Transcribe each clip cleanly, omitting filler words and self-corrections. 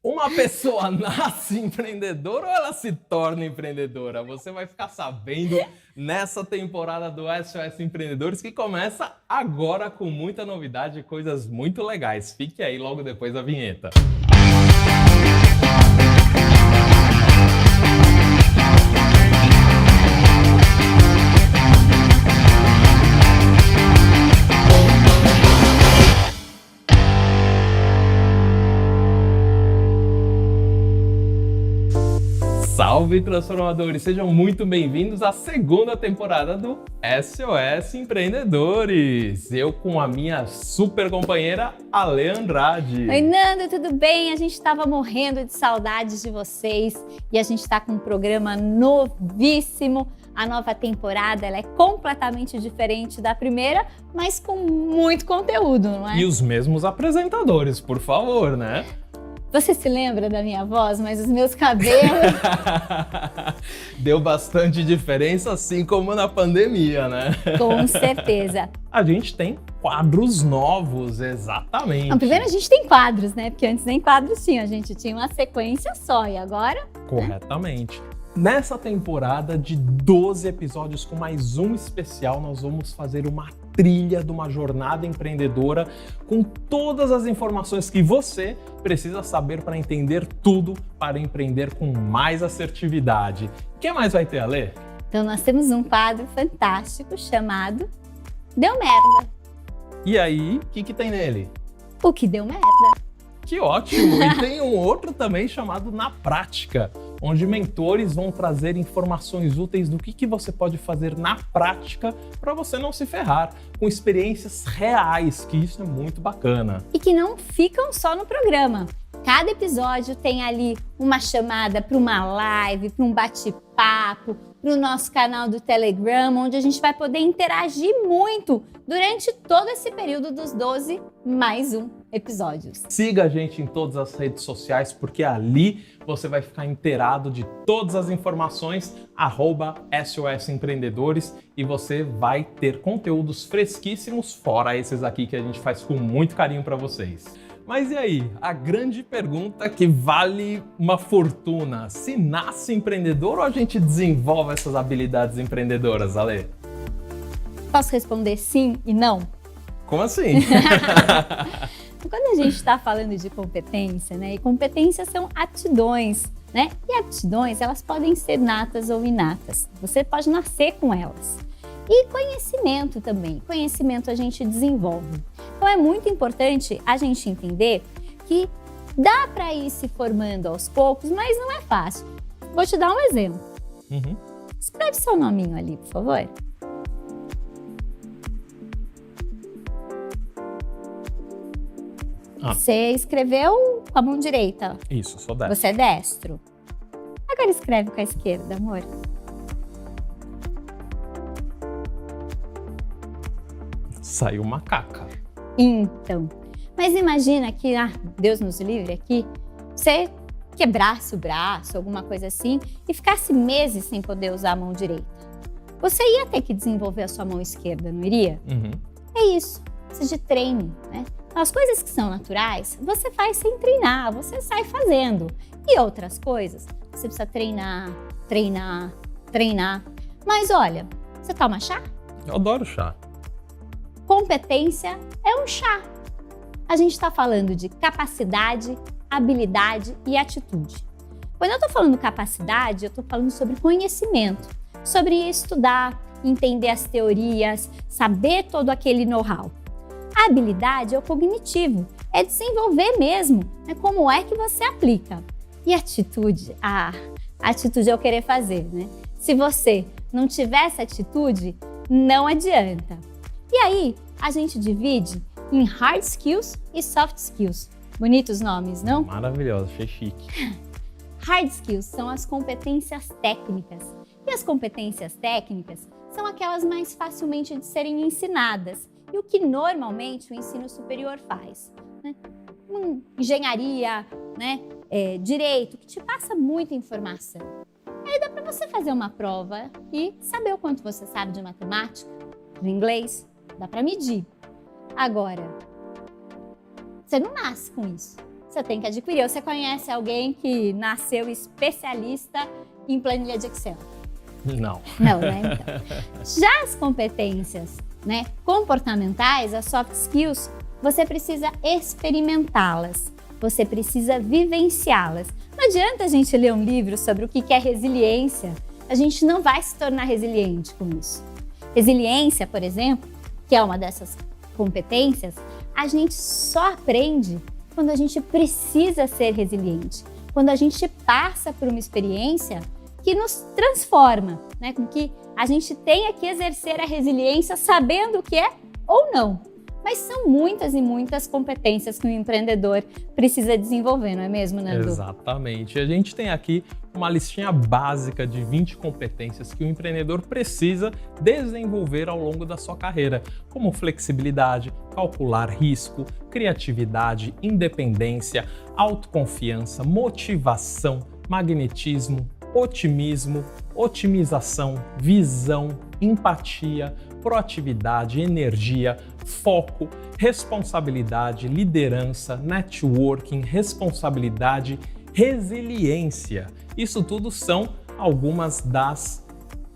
Uma pessoa nasce empreendedora ou ela se torna empreendedora? Você vai ficar sabendo nessa temporada do SOS Empreendedores, que começa agora com muita novidade e coisas muito legais. Fique aí logo depois da vinheta. Salve, transformadores! Sejam muito bem-vindos à segunda temporada do SOS Empreendedores. Eu com a minha super companheira, Ale Andrade. Oi, Nando, tudo bem? A gente estava morrendo de saudades de vocês e a gente está com um programa novíssimo. A nova temporada ela é completamente diferente da primeira, mas com muito conteúdo, não é? E os mesmos apresentadores, por favor, né? Você se lembra da minha voz, mas os meus cabelos... Deu bastante diferença, assim como na pandemia, né? Com certeza. A gente tem quadros novos, exatamente. Não, primeiro a gente tem quadros, né? Porque antes nem quadros tinha, a gente tinha uma sequência só e agora... Corretamente. Nessa temporada de 12 episódios com mais um especial, nós vamos fazer uma trilha de uma jornada empreendedora com todas as informações que você precisa saber para entender tudo para empreender com mais assertividade. O que mais vai ter, Ale? Então nós temos um quadro fantástico chamado Deu Merda. E aí, o que tem nele? O que deu merda? Que ótimo! E tem um outro também chamado Na Prática, onde mentores vão trazer informações úteis do que você pode fazer na prática para você não se ferrar, com experiências reais, que isso é muito bacana. E que não ficam só no programa. Cada episódio tem ali uma chamada para uma live, para um bate-papo, para o nosso canal do Telegram, onde a gente vai poder interagir muito durante todo esse período dos 12 mais um episódios. Siga a gente em todas as redes sociais, porque ali você vai ficar inteirado de todas as informações, @SOS Empreendedores, e você vai ter conteúdos fresquíssimos, fora esses aqui que a gente faz com muito carinho para vocês. Mas e aí, a grande pergunta que vale uma fortuna: se nasce empreendedor ou a gente desenvolve essas habilidades empreendedoras, Ale? Posso responder sim e não? Como assim? Quando a gente está falando de competência, né? E competências são aptidões, né? E aptidões, elas podem ser natas ou inatas. Você pode nascer com elas. E conhecimento também. Conhecimento a gente desenvolve. Então é muito importante a gente entender que dá para ir se formando aos poucos, mas não é fácil. Vou te dar um exemplo. Escreve seu nominho ali, por favor. Você escreveu com a mão direita. Isso, sou destro. Você é destro. Agora escreve com a esquerda, amor. Saiu macaca. Então, mas imagina que, Deus nos livre aqui, você quebrasse o braço, alguma coisa assim, e ficasse meses sem poder usar a mão direita. Você ia ter que desenvolver a sua mão esquerda, não iria? É isso, precisa de treino, né? As coisas que são naturais, você faz sem treinar, você sai fazendo. E outras coisas, você precisa treinar, treinar, treinar. Mas olha, você toma chá? Eu adoro chá. Competência é um chá. A gente está falando de capacidade, habilidade e atitude. Quando eu estou falando capacidade, eu estou falando sobre conhecimento, sobre estudar, entender as teorias, saber todo aquele know-how. A habilidade é o cognitivo, é desenvolver mesmo, né? Como é que você aplica. E atitude? A atitude é o querer fazer, né? Se você não tiver essa atitude, não adianta. E aí, a gente divide em hard skills e soft skills. Bonitos nomes, não? Maravilhoso, achei chique. Hard skills são as competências técnicas. E as competências técnicas são aquelas mais facilmente de serem ensinadas. E o que normalmente o ensino superior faz, né? Engenharia, né? Direito, que te passa muita informação. Aí dá para você fazer uma prova e saber o quanto você sabe de matemática, de inglês, dá para medir. Agora, você não nasce com isso. você tem que adquirir. Ou você conhece alguém que nasceu especialista em planilha de Excel? Não. Não, né? Então. Já as competências, né, comportamentais, as soft skills, você precisa experimentá-las, você precisa vivenciá-las. Não adianta a gente ler um livro sobre o que é resiliência, a gente não vai se tornar resiliente com isso. Resiliência, por exemplo, que é uma dessas competências, a gente só aprende quando a gente precisa ser resiliente, quando a gente passa por uma experiência que nos transforma, né? Com que a gente tenha que exercer a resiliência sabendo o que é ou não. Mas são muitas e muitas competências que o empreendedor precisa desenvolver, não é mesmo, Nando? Exatamente. A gente tem aqui uma listinha básica de 20 competências que o empreendedor precisa desenvolver ao longo da sua carreira, como flexibilidade, calcular risco, criatividade, independência, autoconfiança, motivação, magnetismo, otimismo, otimização, visão, empatia, proatividade, energia, foco, responsabilidade, liderança, networking, responsabilidade, resiliência. Isso tudo são algumas das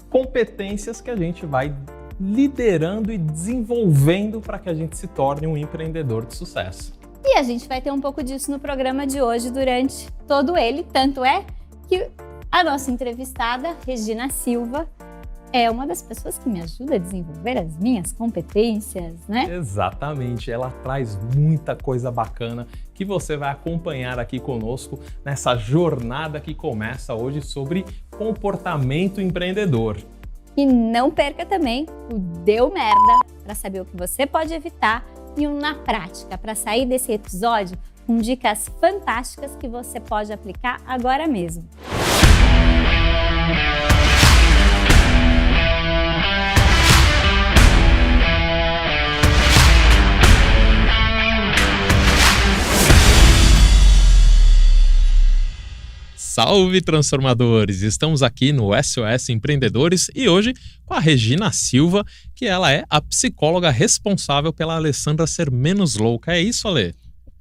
competências que a gente vai liderando e desenvolvendo para que a gente se torne um empreendedor de sucesso. E a gente vai ter um pouco disso no programa de hoje durante todo ele, tanto é que a nossa entrevistada, Regina Silva, é uma das pessoas que me ajuda a desenvolver as minhas competências, né? Exatamente, ela traz muita coisa bacana que você vai acompanhar aqui conosco nessa jornada que começa hoje sobre comportamento empreendedor. E não perca também o Deu Merda, para saber o que você pode evitar, e um Na Prática, para sair desse episódio com dicas fantásticas que você pode aplicar agora mesmo. Salve, transformadores! Estamos aqui no SOS Empreendedores e hoje com a Regina Silva, que ela é a psicóloga responsável pela Alessandra ser menos louca. É isso, Alê?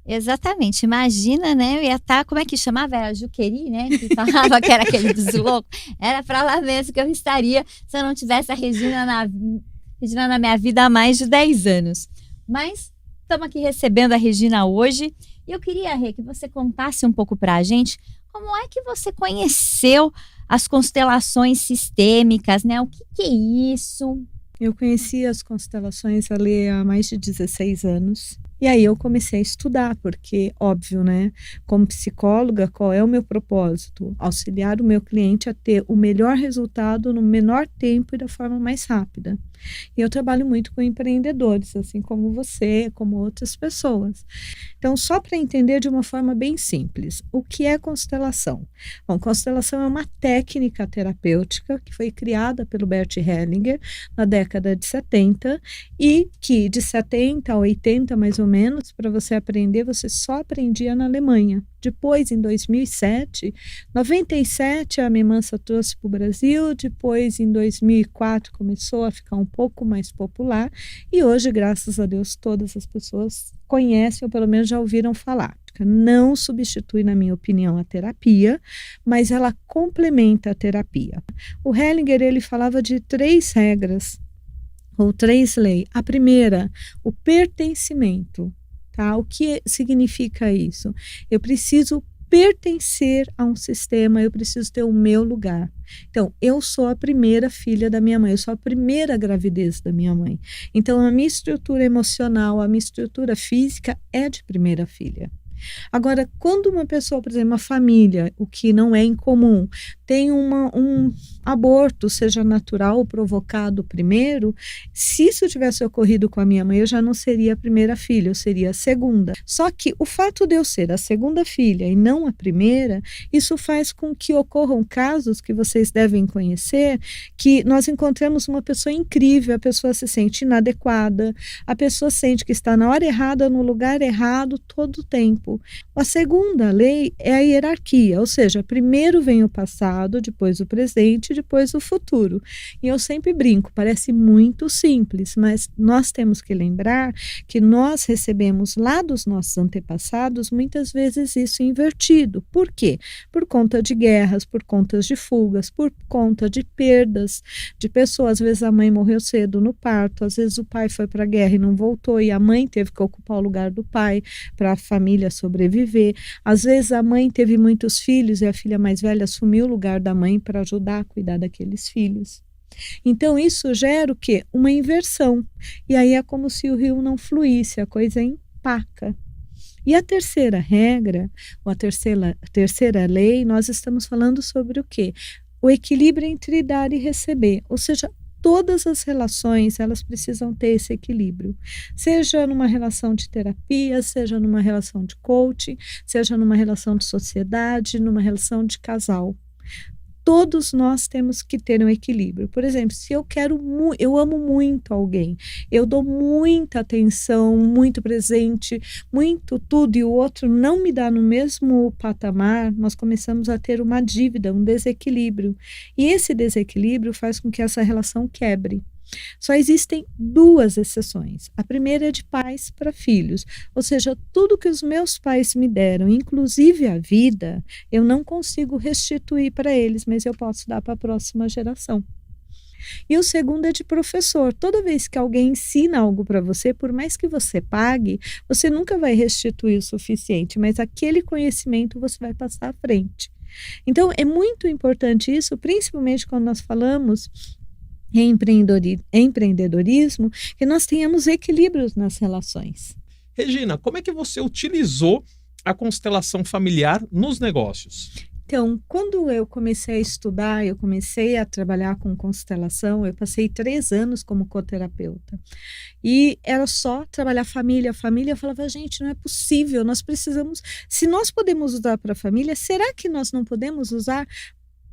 Exatamente. Imagina, né? Eu ia estar, como é que chamava? Era a Juqueri, né? Que falava que era aquele dos loucos. Era para lá mesmo que eu estaria se eu não tivesse a Regina na minha vida há mais de 10 anos. Mas estamos aqui recebendo a Regina hoje e eu queria, Rê, que você contasse um pouco para a gente como é que você conheceu as constelações sistêmicas, né? O que é isso? Eu conheci as constelações ali há mais de 16 anos. E aí eu comecei a estudar, porque, óbvio, né? Como psicóloga, qual é o meu propósito? Auxiliar o meu cliente a ter o melhor resultado no menor tempo e da forma mais rápida. E eu trabalho muito com empreendedores, assim como você, como outras pessoas. Então, só para entender de uma forma bem simples, o que é constelação? Bom, constelação é uma técnica terapêutica que foi criada pelo Bert Hellinger na década de 70 e que de 70 a 80, mais ou menos, para você aprender, você só aprendia na Alemanha. Depois, em 2007, 97, a Memansa trouxe para o Brasil. Depois, em 2004, começou a ficar um pouco mais popular. E hoje, graças a Deus, todas as pessoas conhecem ou pelo menos já ouviram falar. Não substitui, na minha opinião, a terapia, mas ela complementa a terapia. O Hellinger, ele falava de 3 regras, ou 3 leis. A primeira, o pertencimento. Tá? O que significa isso? Eu preciso pertencer a um sistema, eu preciso ter o meu lugar. Então, eu sou a primeira filha da minha mãe, eu sou a primeira gravidez da minha mãe. Então, a minha estrutura emocional, a minha estrutura física é de primeira filha. Agora, quando uma pessoa, por exemplo, uma família, o que não é incomum, tem um aborto, seja natural ou provocado primeiro, se isso tivesse ocorrido com a minha mãe, eu já não seria a primeira filha, eu seria a segunda. Só que o fato de eu ser a segunda filha e não a primeira, isso faz com que ocorram casos que vocês devem conhecer, que nós encontramos uma pessoa incrível, a pessoa se sente inadequada, a pessoa sente que está na hora errada, no lugar errado, todo o tempo. A segunda lei é a hierarquia, ou seja, primeiro vem o passado, passado, depois o presente e depois o futuro. E eu sempre brinco, parece muito simples, mas nós temos que lembrar que nós recebemos lá dos nossos antepassados muitas vezes isso invertido. Por quê? Por conta de guerras, por conta de fugas, por conta de perdas de pessoas. Às vezes a mãe morreu cedo no parto, às vezes o pai foi para a guerra e não voltou e a mãe teve que ocupar o lugar do pai para a família sobreviver. Às vezes a mãe teve muitos filhos e a filha mais velha assumiu o lugar da mãe para ajudar a cuidar daqueles filhos. Então isso gera o quê? Uma inversão. E aí é como se o rio não fluísse, a coisa empaca. E a terceira regra, ou a terceira lei, nós estamos falando sobre o quê? O equilíbrio entre dar e receber, ou seja, todas as relações, elas precisam ter esse equilíbrio, seja numa relação de terapia, seja numa relação de coaching, seja numa relação de sociedade, numa relação de casal. Todos nós temos que ter um equilíbrio. Por exemplo, se eu amo muito alguém, eu dou muita atenção, muito presente, muito tudo, e o outro não me dá no mesmo patamar, nós começamos a ter uma dívida, um desequilíbrio. E esse desequilíbrio faz com que essa relação quebre. Só existem duas exceções. A primeira é de pais para filhos, ou seja, tudo que os meus pais me deram, inclusive a vida, eu não consigo restituir para eles, mas eu posso dar para a próxima geração. E o segundo é de professor. Toda vez que alguém ensina algo para você, por mais que você pague, você nunca vai restituir o suficiente, mas aquele conhecimento você vai passar à frente. Então, é muito importante isso, principalmente quando nós falamos em empreendedorismo, que nós tenhamos equilíbrios nas relações. Regina, como é que você utilizou a constelação familiar nos negócios? Então, quando eu comecei a estudar, eu comecei a trabalhar com constelação, eu passei 3 anos como coterapeuta. E era só trabalhar família. A família falava, gente, não é possível, nós precisamos... Se nós podemos usar para a família, será que nós não podemos usar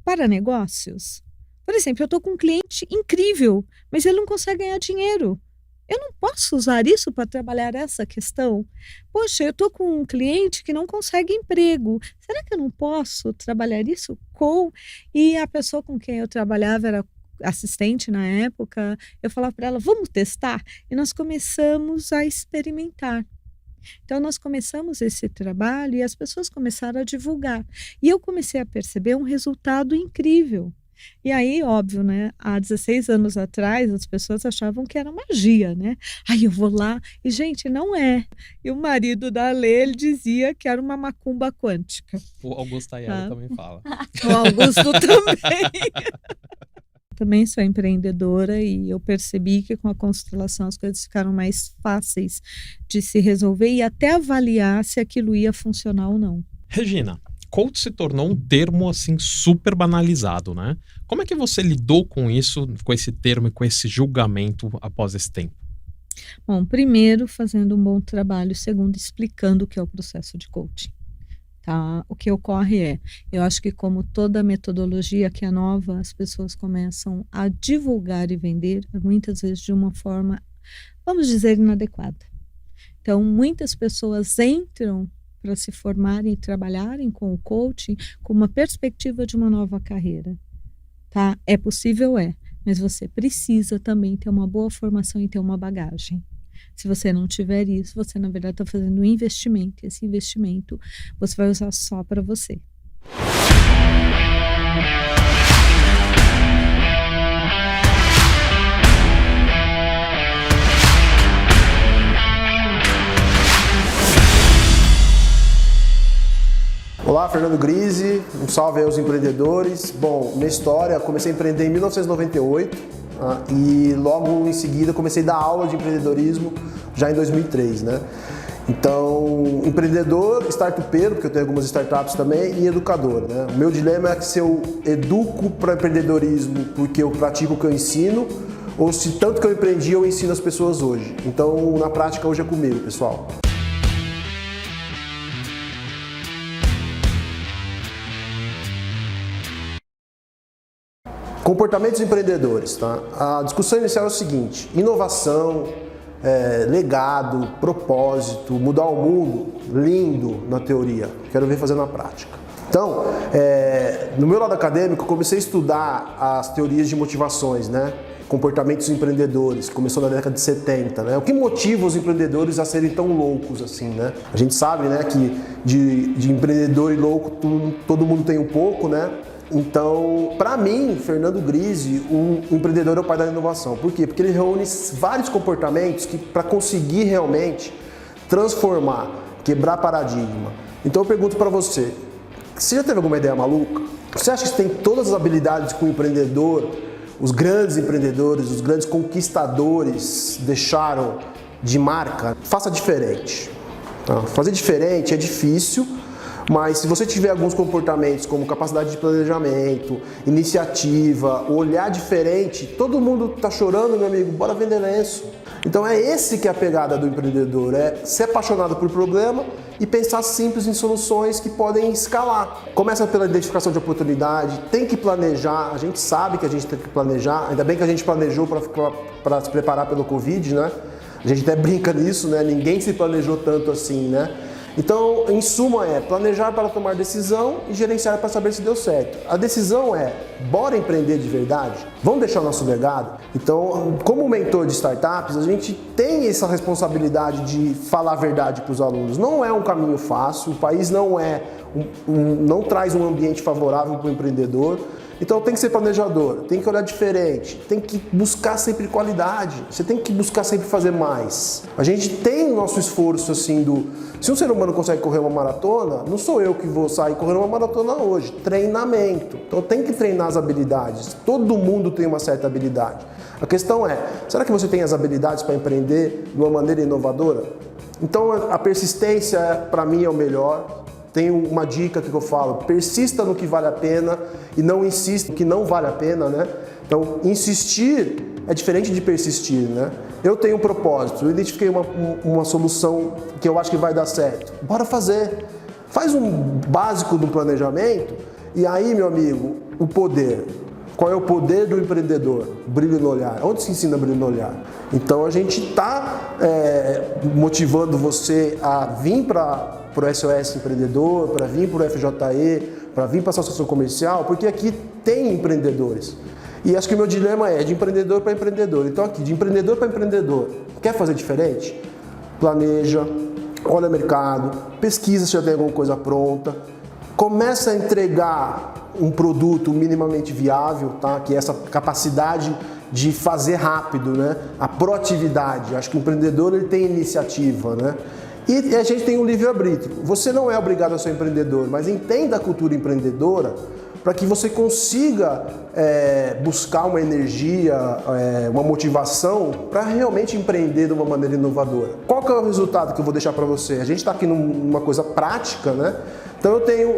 para negócios? Por exemplo, eu estou com um cliente incrível, mas ele não consegue ganhar dinheiro. Eu não posso usar isso para trabalhar essa questão? Poxa, eu estou com um cliente que não consegue emprego. Será que eu não posso trabalhar isso com... E a pessoa com quem eu trabalhava era assistente na época. Eu falava para ela, vamos testar? E nós começamos a experimentar. Então, nós começamos esse trabalho e as pessoas começaram a divulgar. E eu comecei a perceber um resultado incrível. E aí, óbvio, né? Há 16 anos atrás, as pessoas achavam que era magia, né? Aí eu vou lá e, gente, não é. E o marido da Lê, ele dizia que era uma macumba quântica. O Augusto Ayala também fala. O Augusto também. Também sou empreendedora e eu percebi que com a constelação as coisas ficaram mais fáceis de se resolver e até avaliar se aquilo ia funcionar ou não. Regina, coach se tornou um termo assim super banalizado, né? Como é que você lidou com isso, com esse termo e com esse julgamento após esse tempo? Bom, primeiro fazendo um bom trabalho, segundo explicando o que é o processo de coaching. Tá? O que ocorre é, eu acho que como toda metodologia que é nova, as pessoas começam a divulgar e vender, muitas vezes de uma forma, vamos dizer, inadequada. Então, muitas pessoas entram para se formarem e trabalharem com o coaching com uma perspectiva de uma nova carreira. Tá? É possível, mas você precisa também ter uma boa formação e ter uma bagagem. Se você não tiver isso, você na verdade está fazendo um investimento, e esse investimento você vai usar só para você. Olá, Fernando Grise, um salve aí aos empreendedores. Bom, minha história, comecei a empreender em 1998 e logo em seguida comecei a dar aula de empreendedorismo já em 2003, né? Então, empreendedor, startupeiro, porque eu tenho algumas startups também, e educador, né? O meu dilema é que se eu educo para empreendedorismo porque eu pratico o que eu ensino, ou se tanto que eu empreendi eu ensino as pessoas hoje. Então, na prática, hoje é comigo, pessoal. Comportamentos empreendedores, tá? A discussão inicial é o seguinte: inovação, legado, propósito, mudar o mundo, lindo na teoria, quero ver fazer na prática. Então, no meu lado acadêmico, eu comecei a estudar as teorias de motivações, né? Comportamentos empreendedores, começou na década de 70, né? O que motiva os empreendedores a serem tão loucos assim, né? A gente sabe, né, que de empreendedor e louco todo mundo tem um pouco, né? Então, para mim, Fernando Grise, o empreendedor é o pai da inovação. Por quê? Porque ele reúne vários comportamentos que para conseguir realmente transformar, quebrar paradigma. Então eu pergunto para você já teve alguma ideia maluca? Você acha que você tem todas as habilidades que o empreendedor, os grandes empreendedores, os grandes conquistadores deixaram de marca? Faça diferente. Tá? Fazer diferente é difícil, mas se você tiver alguns comportamentos como capacidade de planejamento, iniciativa, olhar diferente, todo mundo está chorando, meu amigo, bora vender lenço. Então é esse que é a pegada do empreendedor, é ser apaixonado por problema e pensar simples em soluções que podem escalar. Começa pela identificação de oportunidade, tem que planejar, a gente sabe que a gente tem que planejar, ainda bem que a gente planejou para se preparar pelo Covid, né? A gente até brinca nisso, né? Ninguém se planejou tanto assim, né? Então, em suma, é planejar para tomar decisão e gerenciar para saber se deu certo. A decisão é, bora empreender de verdade? Vamos deixar o nosso legado? Então, como mentor de startups, a gente tem essa responsabilidade de falar a verdade para os alunos. Não é um caminho fácil, o país não traz um ambiente favorável para o empreendedor. Então tem que ser planejador, tem que olhar diferente, tem que buscar sempre qualidade, você tem que buscar sempre fazer mais. A gente tem o nosso esforço assim se um ser humano consegue correr uma maratona, não sou eu que vou sair correndo uma maratona hoje, treinamento. Então tem que treinar as habilidades, todo mundo tem uma certa habilidade. A questão é, será que você tem as habilidades para empreender de uma maneira inovadora? Então a persistência para mim é o melhor. Tem uma dica que eu falo, persista no que vale a pena e não insista no que não vale a pena, né? Então, insistir é diferente de persistir, né? Eu tenho um propósito, eu identifiquei uma solução que eu acho que vai dar certo. Bora fazer. Faz um básico do planejamento e aí, meu amigo, o poder. Qual é o poder do empreendedor? Brilho no olhar. Onde se ensina brilho no olhar? Então, a gente está motivando você a vir para o SOS Empreendedor, para vir para o FJE, para vir para a Associação Comercial, porque aqui tem empreendedores. E acho que o meu dilema é de empreendedor para empreendedor. Então aqui, de empreendedor para empreendedor, quer fazer diferente? Planeja, olha o mercado, pesquisa se já tem alguma coisa pronta, começa a entregar um produto minimamente viável, tá? Que é essa capacidade de fazer rápido, né? A proatividade. Acho que o empreendedor ele tem iniciativa, né? E a gente tem um livre-arbítrio. Você não é obrigado a ser empreendedor, mas entenda a cultura empreendedora para que você consiga buscar uma energia, uma motivação para realmente empreender de uma maneira inovadora. Qual que é o resultado que eu vou deixar para você? A gente está aqui numa coisa prática, né? Então eu tenho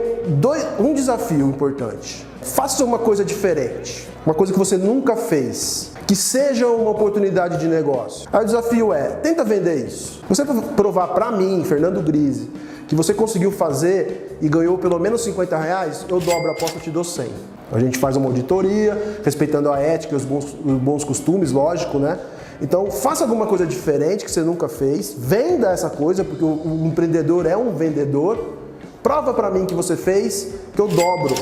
um desafio importante. Faça uma coisa diferente, uma coisa que você nunca fez, que seja uma oportunidade de negócio. Aí o desafio é, tenta vender isso. Você provar para mim, Fernando Grise, que você conseguiu fazer e ganhou pelo menos R$50, eu dobro a aposta e te dou 100. A gente faz uma auditoria, respeitando a ética e os bons costumes, lógico, né? Então faça alguma coisa diferente que você nunca fez, venda essa coisa, porque o empreendedor é um vendedor. Prova para mim que você fez, que eu dobro.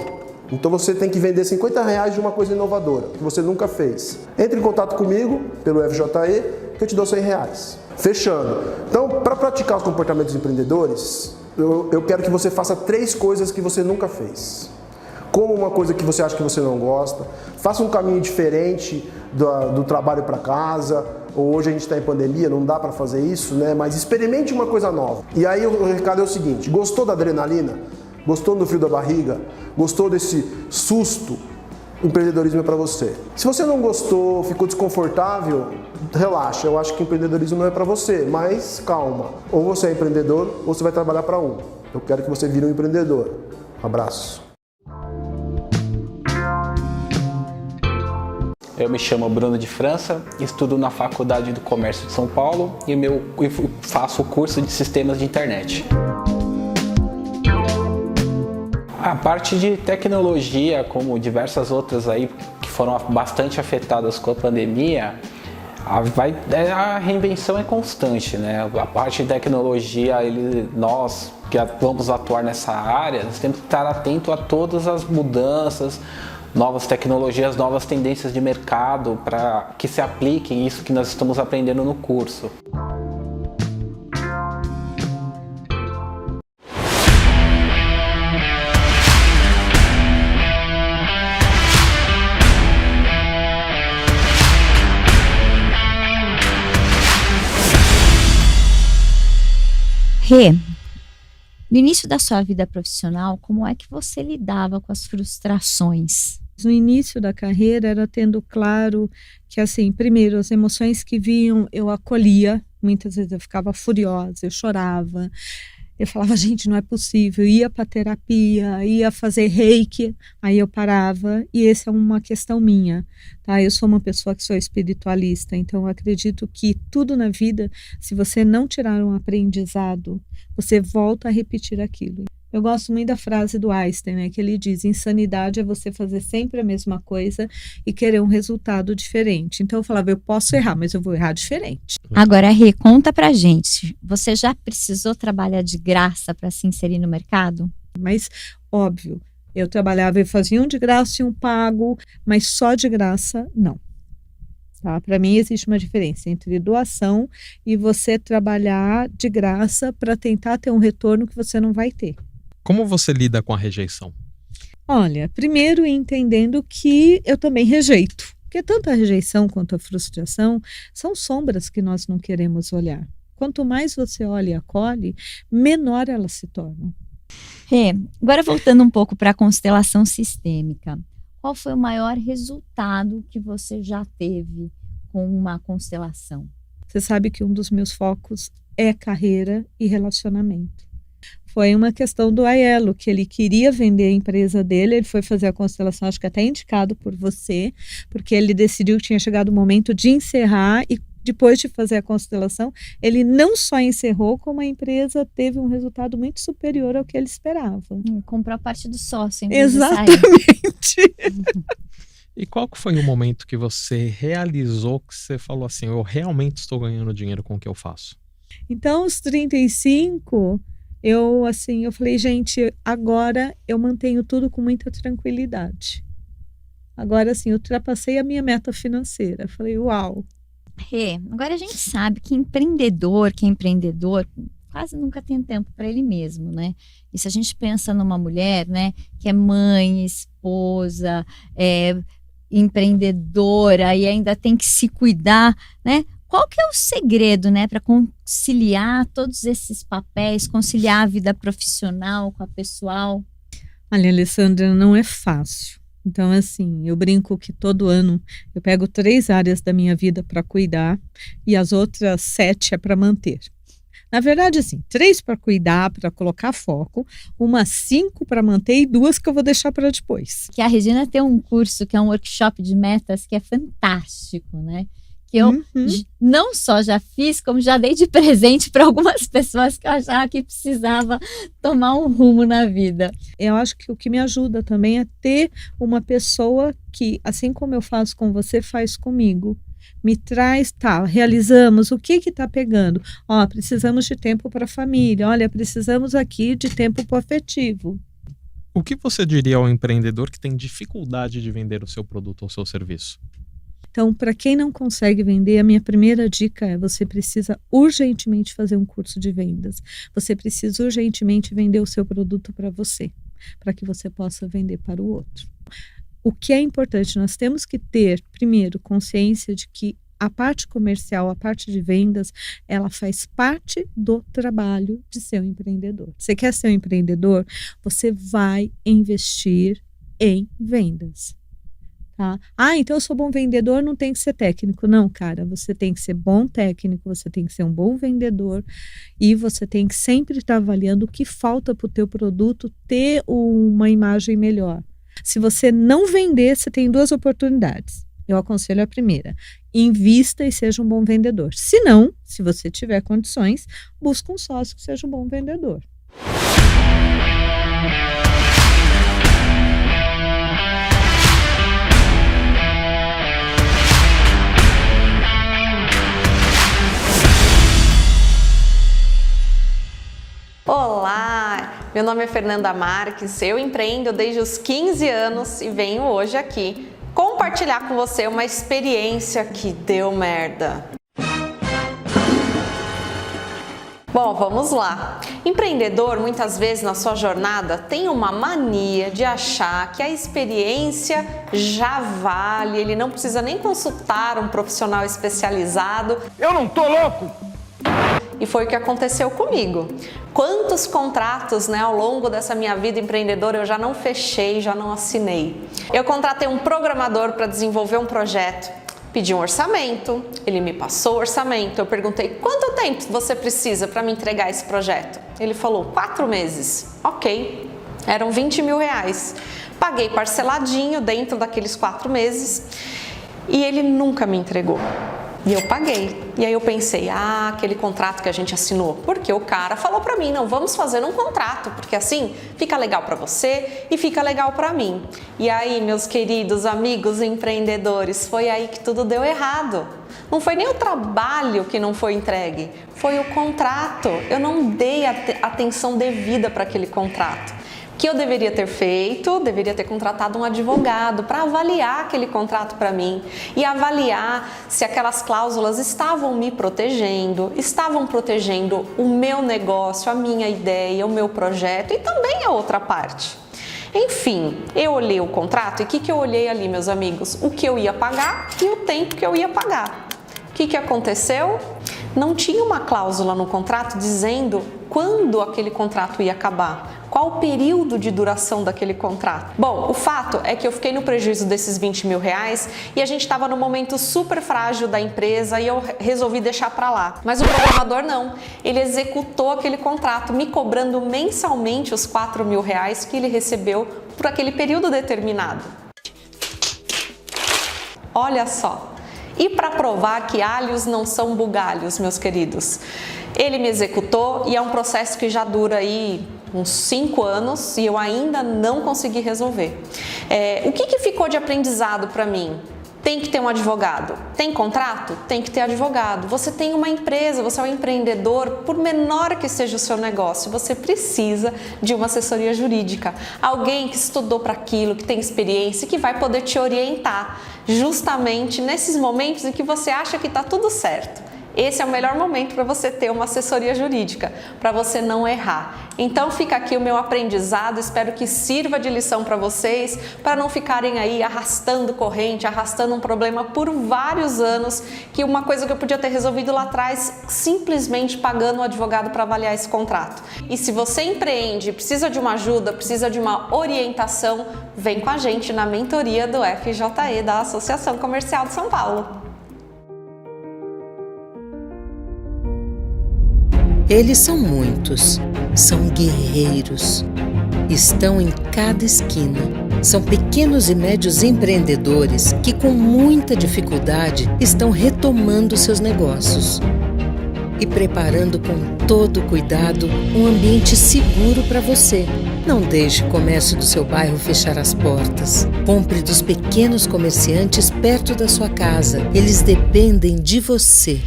Então você tem que vender R$50 de uma coisa inovadora, que você nunca fez. Entre em contato comigo, pelo FJE, que eu te dou R$100. Fechando. Então, para praticar os comportamentos empreendedores, eu quero que você faça 3 coisas que você nunca fez. Como uma coisa que você acha que você não gosta, faça um caminho diferente do trabalho para casa. Hoje a gente está em pandemia, não dá para fazer isso, né? Mas experimente uma coisa nova. E aí o recado é o seguinte, gostou da adrenalina? Gostou do frio da barriga? Gostou desse susto? O empreendedorismo é para você. Se você não gostou, ficou desconfortável, relaxa. Eu acho que empreendedorismo não é para você, mas calma. Ou você é empreendedor ou você vai trabalhar para um. Eu quero que você vire um empreendedor. Um abraço. Eu me chamo Bruno de França, estudo na Faculdade do Comércio de São Paulo e faço o curso de Sistemas de Internet. A parte de tecnologia, como diversas outras aí que foram bastante afetadas com a pandemia, a reinvenção é constante, né? A parte de tecnologia, nós que vamos atuar nessa área, nós temos que estar atento a todas as mudanças, novas tecnologias, novas tendências de mercado para que se apliquem isso que nós estamos aprendendo no curso. Rê, no início da sua vida profissional, como é que você lidava com as frustrações? No início da carreira era tendo claro que, assim, primeiro, as emoções que vinham eu acolhia, muitas vezes eu ficava furiosa, eu chorava, eu falava, gente, não é possível, ia para terapia, ia fazer reiki, aí eu parava, e essa é uma questão minha, tá? Eu sou uma pessoa que sou espiritualista, então eu acredito que tudo na vida, se você não tirar um aprendizado, você volta a repetir aquilo. Eu gosto muito da frase do Einstein, né, que ele diz, insanidade é você fazer sempre a mesma coisa e querer um resultado diferente. Então eu falava, eu posso errar, mas eu vou errar diferente. Agora, Rê, conta pra gente, você já precisou trabalhar de graça para se inserir no mercado? Mas, óbvio, eu trabalhava e fazia um de graça e um pago, mas só de graça, não. Tá? Para mim existe uma diferença entre doação e você trabalhar de graça para tentar ter um retorno que você não vai ter. Como você lida com a rejeição? Olha, primeiro entendendo que eu também rejeito, porque tanto a rejeição quanto a frustração são sombras que nós não queremos olhar. Quanto mais você olha e acolhe, menor elas se tornam. Rê, agora voltando um pouco para a constelação sistêmica, qual foi o maior resultado que você já teve com uma constelação? Você sabe que um dos meus focos é carreira e relacionamento. Foi uma questão do Aiello, que ele queria vender a empresa dele, ele foi fazer a constelação, acho que até indicado por você, porque ele decidiu que tinha chegado o momento de encerrar e depois de fazer a constelação, ele não só encerrou, como a empresa teve um resultado muito superior ao que ele esperava. Comprou a parte do sócio. Exatamente. E qual que foi o momento que você realizou que você falou assim, eu realmente estou ganhando dinheiro com o que eu faço? Então, aos 35... Eu falei, gente, agora eu mantenho tudo com muita tranquilidade. Agora, assim, eu ultrapassei a minha meta financeira. Falei, uau. Rê, agora a gente sabe que empreendedor, quase nunca tem tempo para ele mesmo, né? E se a gente pensa numa mulher, né, que é mãe, esposa, empreendedora e ainda tem que se cuidar, né? Qual que é o segredo, né, para conciliar todos esses papéis, conciliar a vida profissional com a pessoal? Olha, Alessandra, não é fácil. Então, assim, eu brinco que todo ano eu pego 3 áreas da minha vida para cuidar e as outras 7 é para manter. Na verdade, assim, 3 para cuidar, para colocar foco, 5 para manter e 2 que eu vou deixar para depois. Que a Regina tem um curso que é um workshop de metas que é fantástico, né? Que eu não só já fiz, como já dei de presente para algumas pessoas que eu achava que precisava tomar um rumo na vida. Eu acho que o que me ajuda também é ter uma pessoa que, assim como eu faço com você, faz comigo. Me traz, realizamos, o que está pegando? Precisamos de tempo para a família, olha, precisamos aqui de tempo para o afetivo. O que você diria ao empreendedor que tem dificuldade de vender o seu produto ou o seu serviço? Então, para quem não consegue vender, a minha primeira dica é você precisa urgentemente fazer um curso de vendas. Você precisa urgentemente vender o seu produto para você, para que você possa vender para o outro. O que é importante, nós temos que ter, primeiro, consciência de que a parte comercial, a parte de vendas, ela faz parte do trabalho de ser um empreendedor. Você quer ser um empreendedor? Você vai investir em vendas. Tá? Então eu sou bom vendedor, não tem que ser técnico. Não, cara, você tem que ser bom técnico, você tem que ser um bom vendedor e você tem que sempre estar avaliando o que falta para o teu produto ter uma imagem melhor. Se você não vender, você tem 2 oportunidades. Eu aconselho a primeira, invista e seja um bom vendedor. Se não, se você tiver condições, busca um sócio que seja um bom vendedor. Olá! meu nome é Fernanda Marques, eu empreendo desde os 15 anos e venho hoje aqui compartilhar com você uma experiência que deu merda. Bom, vamos lá. Empreendedor, muitas vezes na sua jornada, tem uma mania de achar que a experiência já vale, ele não precisa nem consultar um profissional especializado. Eu não tô louco! E foi o que aconteceu comigo. Quantos contratos, ao longo dessa minha vida empreendedora eu já não fechei, já não assinei. Eu contratei um programador para desenvolver um projeto, pedi um orçamento, ele me passou o orçamento, eu perguntei quanto tempo você precisa para me entregar esse projeto? Ele falou 4 meses. Ok, eram 20 mil reais. Paguei parceladinho dentro daqueles 4 meses e ele nunca me entregou. E eu paguei. E aí eu pensei, aquele contrato que a gente assinou, porque o cara falou pra mim, não, vamos fazer um contrato, porque assim fica legal pra você e fica legal pra mim. E aí, meus queridos amigos empreendedores, foi aí que tudo deu errado. Não foi nem o trabalho que não foi entregue, foi o contrato. Eu não dei atenção devida para aquele contrato. Que eu deveria ter feito, deveria ter contratado um advogado para avaliar aquele contrato para mim e avaliar se aquelas cláusulas estavam me protegendo, estavam protegendo o meu negócio, a minha ideia, o meu projeto e também a outra parte. Enfim, eu olhei o contrato e o que eu olhei ali, meus amigos? O que eu ia pagar e o tempo que eu ia pagar. O que aconteceu? Não tinha uma cláusula no contrato dizendo quando aquele contrato ia acabar. Qual o período de duração daquele contrato? Bom, o fato é que eu fiquei no prejuízo desses 20 mil reais e a gente estava num momento super frágil da empresa e eu resolvi deixar para lá. Mas o programador não, ele executou aquele contrato, me cobrando mensalmente os 4 mil reais que ele recebeu por aquele período determinado. Olha só. E para provar que alhos não são bugalhos, meus queridos, ele me executou e é um processo que já dura aí uns 5 anos e eu ainda não consegui resolver. O que ficou de aprendizado para mim? Tem que ter um advogado. Tem contrato? Tem que ter advogado. Você tem uma empresa, você é um empreendedor, por menor que seja o seu negócio, você precisa de uma assessoria jurídica. Alguém que estudou para aquilo, que tem experiência e que vai poder te orientar justamente nesses momentos em que você acha que está tudo certo. Esse é o melhor momento para você ter uma assessoria jurídica, para você não errar. Então fica aqui o meu aprendizado, espero que sirva de lição para vocês, para não ficarem aí arrastando corrente, arrastando um problema por vários anos, que uma coisa que eu podia ter resolvido lá atrás, simplesmente pagando um advogado para avaliar esse contrato. E se você empreende, precisa de uma ajuda, precisa de uma orientação, vem com a gente na mentoria do FJE, da Associação Comercial de São Paulo. Eles são muitos, são guerreiros. Estão em cada esquina. São pequenos e médios empreendedores que, com muita dificuldade, estão retomando seus negócios e preparando com todo cuidado um ambiente seguro para você. Não deixe o comércio do seu bairro fechar as portas. Compre dos pequenos comerciantes perto da sua casa. Eles dependem de você.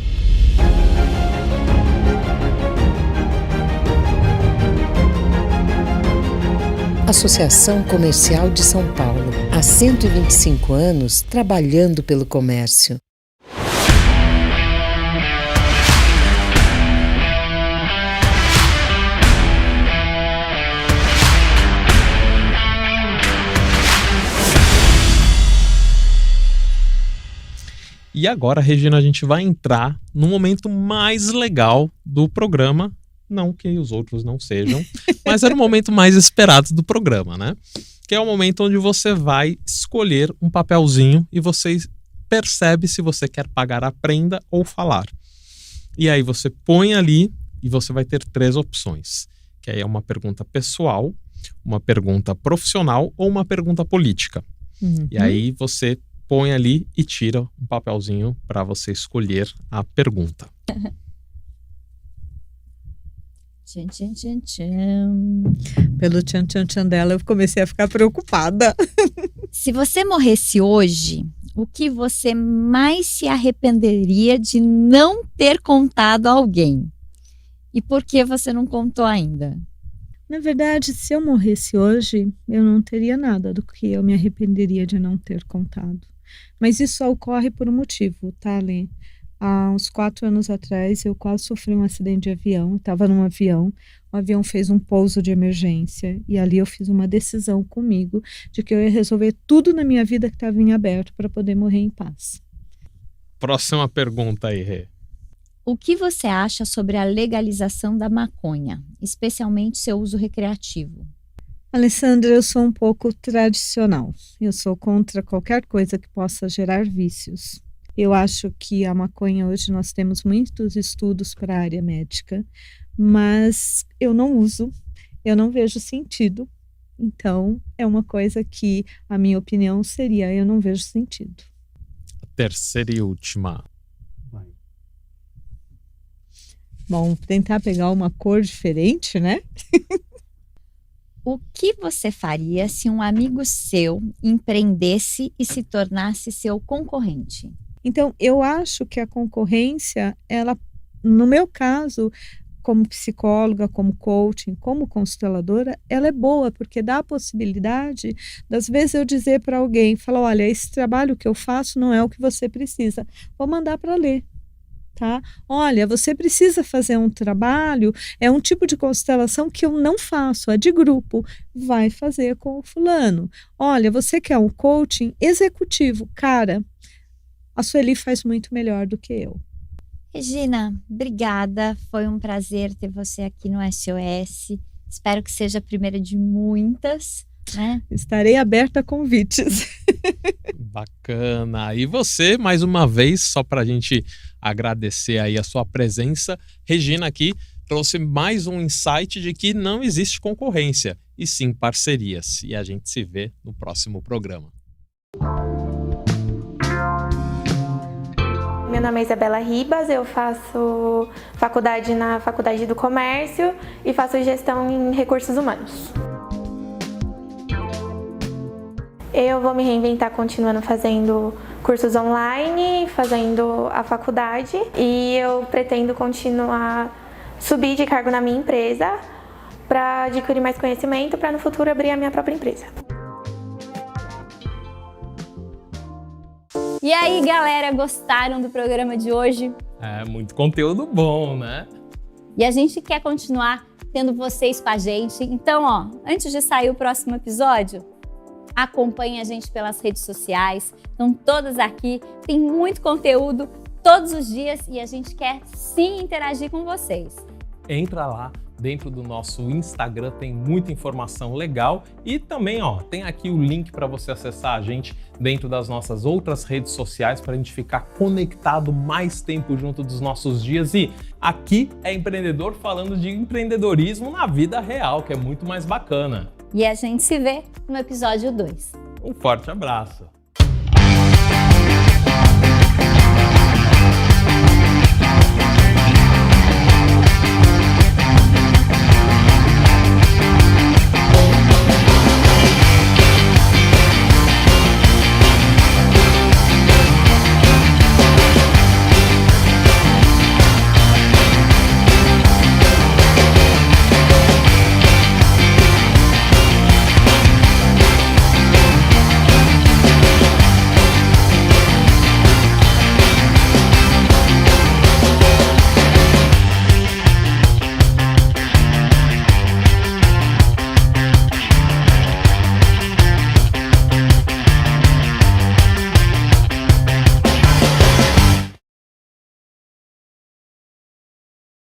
Associação Comercial de São Paulo. Há 125 anos trabalhando pelo comércio. E agora, Regina, a gente vai entrar no momento mais legal do programa. Não que os outros não sejam, mas era o momento mais esperado do programa, né? Que é o momento onde você vai escolher um papelzinho e você percebe se você quer pagar a prenda ou falar. E aí você põe ali e você vai ter 3 opções, que aí é uma pergunta pessoal, uma pergunta profissional ou uma pergunta política. Uhum. E aí você põe ali e tira um papelzinho para você escolher a pergunta. Tchan, tchan, tchan, tchan. Pelo tchan, tchan, tchan dela, eu comecei a ficar preocupada. Se você morresse hoje, o que você mais se arrependeria de não ter contado a alguém? E por que você não contou ainda? Na verdade, se eu morresse hoje, eu não teria nada do que eu me arrependeria de não ter contado. Mas isso só ocorre por um motivo, tá, Lê? Há uns 4 anos atrás, eu quase sofri um acidente de avião. Estava num avião, o avião fez um pouso de emergência e ali eu fiz uma decisão comigo de que eu ia resolver tudo na minha vida que estava em aberto para poder morrer em paz. Próxima pergunta aí, Rê. O que você acha sobre a legalização da maconha, especialmente seu uso recreativo? Alessandra, eu sou um pouco tradicional. Eu sou contra qualquer coisa que possa gerar vícios. Eu acho que a maconha hoje nós temos muitos estudos para a área médica, mas eu não uso, eu não vejo sentido. Então, é uma coisa que a minha opinião seria, eu não vejo sentido. Terceira e última. Bom, tentar pegar uma cor diferente, né? O que você faria se um amigo seu empreendesse e se tornasse seu concorrente? Então, eu acho que a concorrência, ela, no meu caso, como psicóloga, como coaching, como consteladora, ela é boa, porque dá a possibilidade das vezes eu dizer para alguém, falar, olha, esse trabalho que eu faço não é o que você precisa, vou mandar para ler. Tá? Olha, você precisa fazer um trabalho, é um tipo de constelação que eu não faço, é de grupo, vai fazer com o fulano. Olha, você quer um coaching executivo, cara, a Sueli faz muito melhor do que eu. Regina, obrigada, foi um prazer ter você aqui no SOS, espero que seja a primeira de muitas, né? Estarei aberta a convites. Bacana. E você, mais uma vez, só para a gente agradecer aí a sua presença, Regina aqui trouxe mais um insight de que não existe concorrência, e sim parcerias. E a gente se vê no próximo programa. Meu nome é Isabela Ribas, eu faço faculdade na Faculdade do Comércio e faço gestão em recursos humanos. Eu vou me reinventar continuando fazendo cursos online, fazendo a faculdade e eu pretendo continuar subir de cargo na minha empresa para adquirir mais conhecimento para no futuro abrir a minha própria empresa. E aí, galera, gostaram do programa de hoje? É muito conteúdo bom, né? E a gente quer continuar tendo vocês com a gente. Então, ó, antes de sair o próximo episódio, acompanhe a gente pelas redes sociais. Estão todas aqui, tem muito conteúdo todos os dias e a gente quer sim interagir com vocês. Entra lá. Dentro do nosso Instagram tem muita informação legal e também tem aqui o link para você acessar a gente dentro das nossas outras redes sociais para a gente ficar conectado mais tempo junto dos nossos dias. E aqui é empreendedor falando de empreendedorismo na vida real, que é muito mais bacana. E a gente se vê no episódio 2. Um forte abraço!